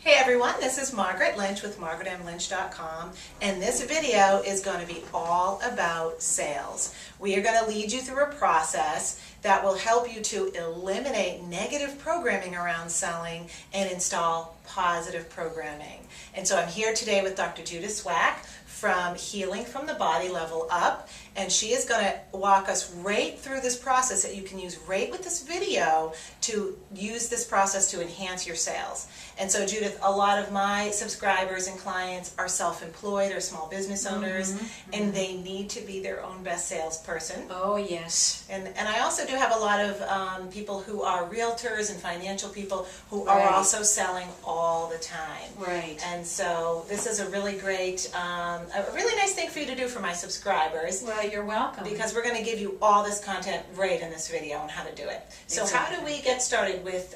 Hey everyone, this is Margaret Lynch with margaretmlynch.com, and this video is going to be all about sales. We are going to lead you through a process that will help you to eliminate negative programming around selling and install positive programming. And so I'm here today with Dr. Judith Swack from Healing from the Body Level Up, and she is going to walk us right through this process that you can use right with this video to use this process to enhance your sales. And so Judith, a lot of my subscribers and clients are self-employed or small business owners, and they need to be their own best salesperson. Oh yes. And I also do have a lot of people who are realtors and financial people who are Right. also selling all the time. Right. And so this is a really great, a really nice thing for you to do for my subscribers, Well, you're welcome. because we're going to give you all this content right in this video on how to do it. So how do we get started with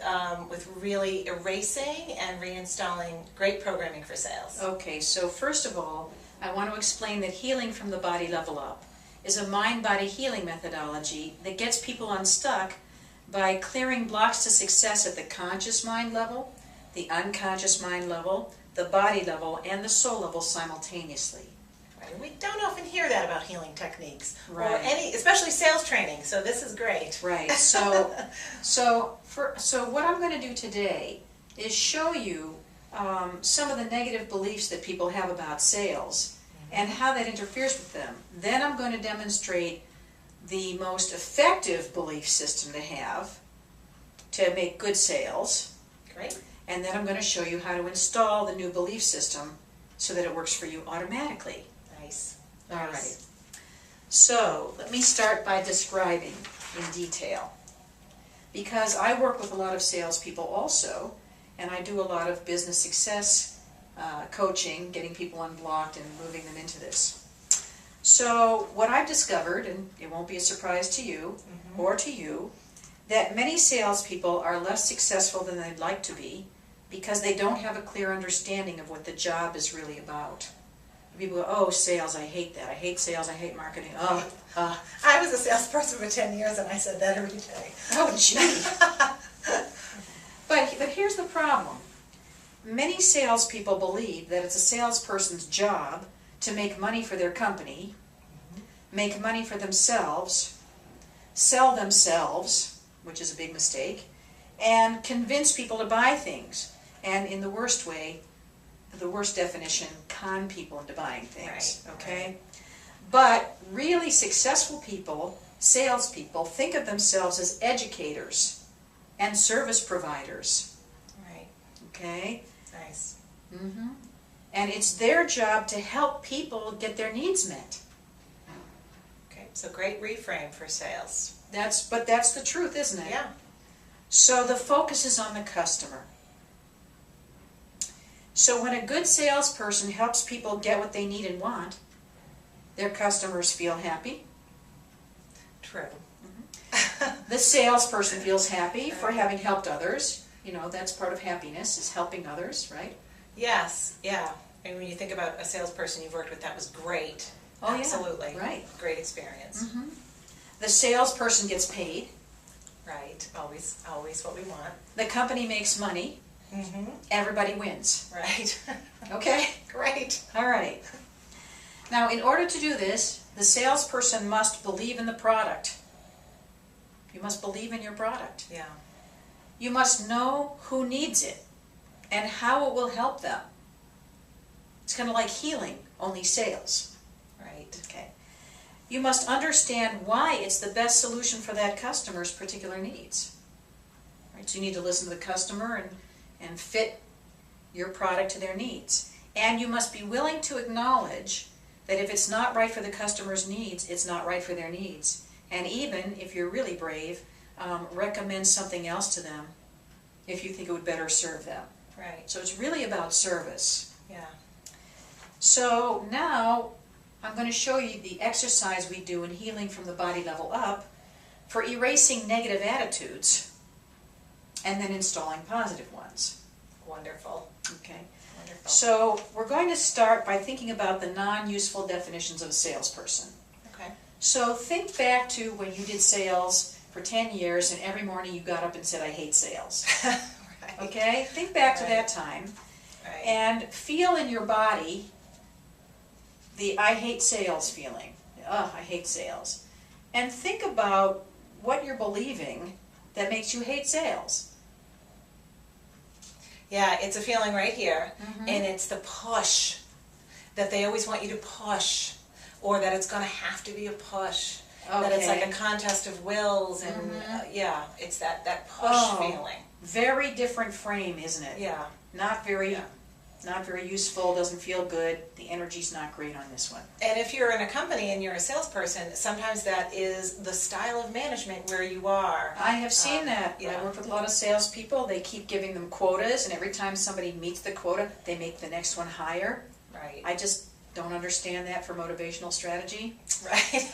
really erasing and reinstalling great programming for sales? Okay, so first of all, I want to explain that Healing from the Body Level Up is a mind-body healing methodology that gets people unstuck by clearing blocks to success at the conscious mind level, the unconscious mind level, the body level, and the soul level simultaneously. Right. We don't often hear that about healing techniques, or Right. especially sales training. So this is great. Right. So what I'm going to do today is show you some of the negative beliefs that people have about sales and how that interferes with them. Then I'm going to demonstrate the most effective belief system to have to make good sales. Great. And then I'm going to show you how to install the new belief system so that it works for you automatically. Nice. All right. So let me start by describing in detail, because I work with a lot of salespeople also, and I do a lot of business success coaching, getting people unblocked and moving them into this. So what I've discovered, and it won't be a surprise to you or to you, that many salespeople are less successful than they'd like to be because they don't have a clear understanding of what the job is really about. People go, oh, sales, I hate that. I hate sales, I hate marketing. I was a salesperson for 10 years, and I said that every day. Oh, gee. But here's the problem. Many salespeople believe that it's a salesperson's job to make money for their company, make money for themselves, sell themselves, which is a big mistake, and convince people to buy things. And in the worst way, the worst definition, con people into buying things. Right, Okay? right. But really successful people, salespeople, think of themselves as educators and service providers. Right. Okay? Nice. And it's their job to help people get their needs met. Okay. So great reframe for sales. But that's the truth, isn't it? Yeah. So the focus is on the customer. So when a good salesperson helps people get what they need and want, their customers feel happy. True. The salesperson feels happy for having helped others. You know, that's part of happiness, is helping others, right? Yes. Yeah. And when you think about a salesperson you've worked with, that was great. Oh, yeah. Absolutely. Right. Great experience. The salesperson gets paid. Right. Always what we want. The company makes money. Everybody wins. Right. Okay? Great. All right. Now, in order to do this, the salesperson must believe in the product. You must believe in your product. Yeah. You must know who needs it and how it will help them. It's kind of like healing, only sales. Right. Okay. You must understand why it's the best solution for that customer's particular needs. Right? So you need to listen to the customer and fit your product to their needs. And you must be willing to acknowledge that if it's not right for the customer's needs, it's not right for their needs. And even, if you're really brave, recommend something else to them if you think it would better serve them. Right. So it's really about service. Yeah. So now I'm going to show you the exercise we do in Healing from the Body Level Up for erasing negative attitudes and then installing positive ones. Wonderful. Okay. Wonderful. So we're going to start by thinking about the non-useful definitions of a salesperson. Okay. So think back to when you did sales for 10 years and every morning you got up and said, I hate sales. Right. Okay? Think back to Right. that time. Right. And feel in your body the I hate sales feeling. Ugh, I hate sales. And think about what you're believing that makes you hate sales. Yeah, it's a feeling right here, Mhm. and it's the push, that they always want you to push, or that it's going to have to be a push, that it's like a contest of wills, and yeah, it's that push Oh. feeling. Very different frame, isn't it? Yeah. Not very, Yeah. not very useful, doesn't feel good. The energy's not great on this one. And if you're in a company and you're a salesperson, sometimes that is the style of management where you are. I have seen that. yeah. I work with a lot of salespeople. They keep giving them quotas, and every time somebody meets the quota, they make the next one higher. Right. I just don't understand that for motivational strategy. Right.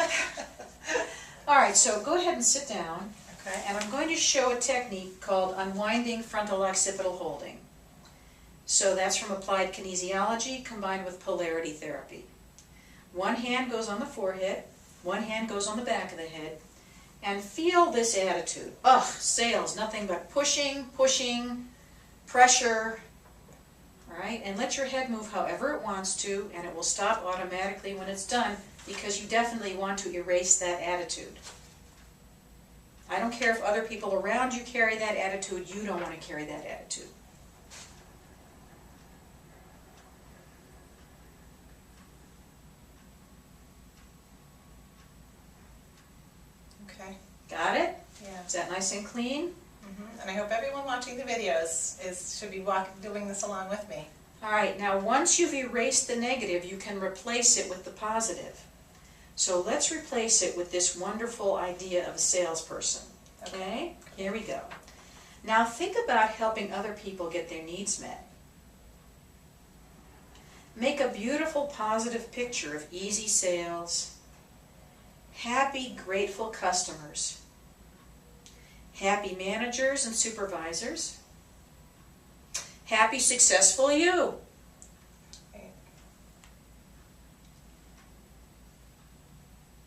All right, so go ahead and sit down, Okay. and I'm going to show a technique called unwinding frontal occipital holding. So that's from applied kinesiology combined with polarity therapy. One hand goes on the forehead, one hand goes on the back of the head, and feel this attitude. Ugh, sales, nothing but pushing, pushing, pressure. All right, and let your head move however it wants to, and it will stop automatically when it's done, because you definitely want to erase that attitude. I don't care if other people around you carry that attitude, you don't want to carry that attitude. Okay. Got it? Yeah. Is that nice and clean? And I hope everyone watching the videos should be doing this along with me. All right, now once you've erased the negative, you can replace it with the positive. So let's replace it with this wonderful idea of a salesperson. Okay? Here we go. Now think about helping other people get their needs met. Make a beautiful positive picture of easy sales, happy, grateful customers, happy managers and supervisors, happy, successful you. Right.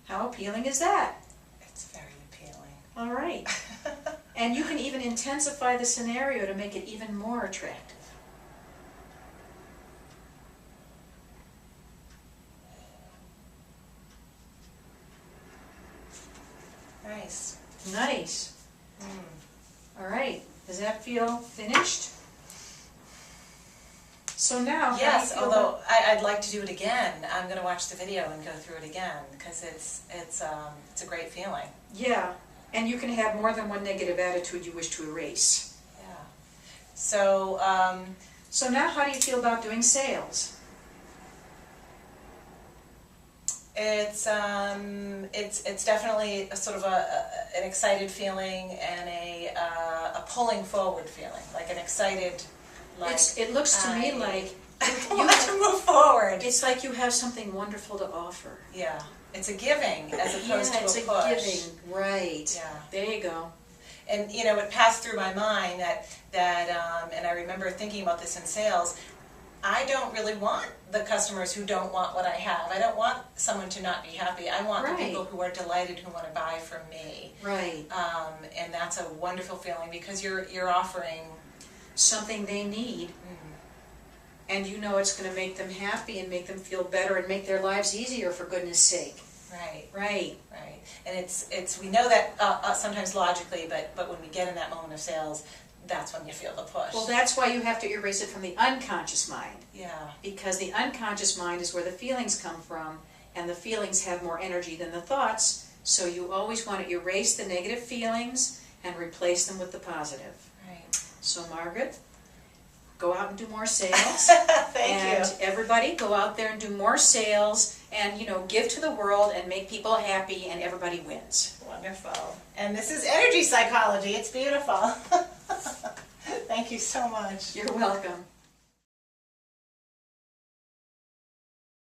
How appealing is that? It's very appealing. All right. And you can even intensify the scenario to make it even more attractive. Nice. Nice. All right. Does that feel finished? So now, Yes, how do you feel although I'd like to do it again. I'm going to watch the video and go through it again because it's a great feeling. Yeah, and you can have more than one negative attitude you wish to erase. Yeah. So So now how do you feel about doing sales? it's definitely a sort of an excited feeling and a pulling forward feeling, like an excited. Like, It looks to me like I want to move forward. it's like you have something wonderful to offer. Yeah, it's a giving as opposed to it's a push. giving, right? Yeah. There you go. And you know, it passed through my mind that and I remember thinking about this in sales. I don't really want the customers who don't want what I have. I don't want someone to not be happy. I want the Right. people who are delighted, who want to buy from me. Right. And that's a wonderful feeling because you're offering. Something they need, and you know it's going to make them happy and make them feel better and make their lives easier, for goodness sake. Right. Right. Right. And it's we know that sometimes logically, but when we get in that moment of sales, that's when you feel the push. Well, that's why you have to erase it from the unconscious mind, Yeah. because the unconscious mind is where the feelings come from, and the feelings have more energy than the thoughts, so you always want to erase the negative feelings and replace them with the positive. Right. So Margaret, go out and do more sales. Thank And you. everybody go out there and do more sales and, give to the world and make people happy, and everybody wins. Wonderful. And this is energy psychology. It's beautiful. Thank you so much. You're welcome.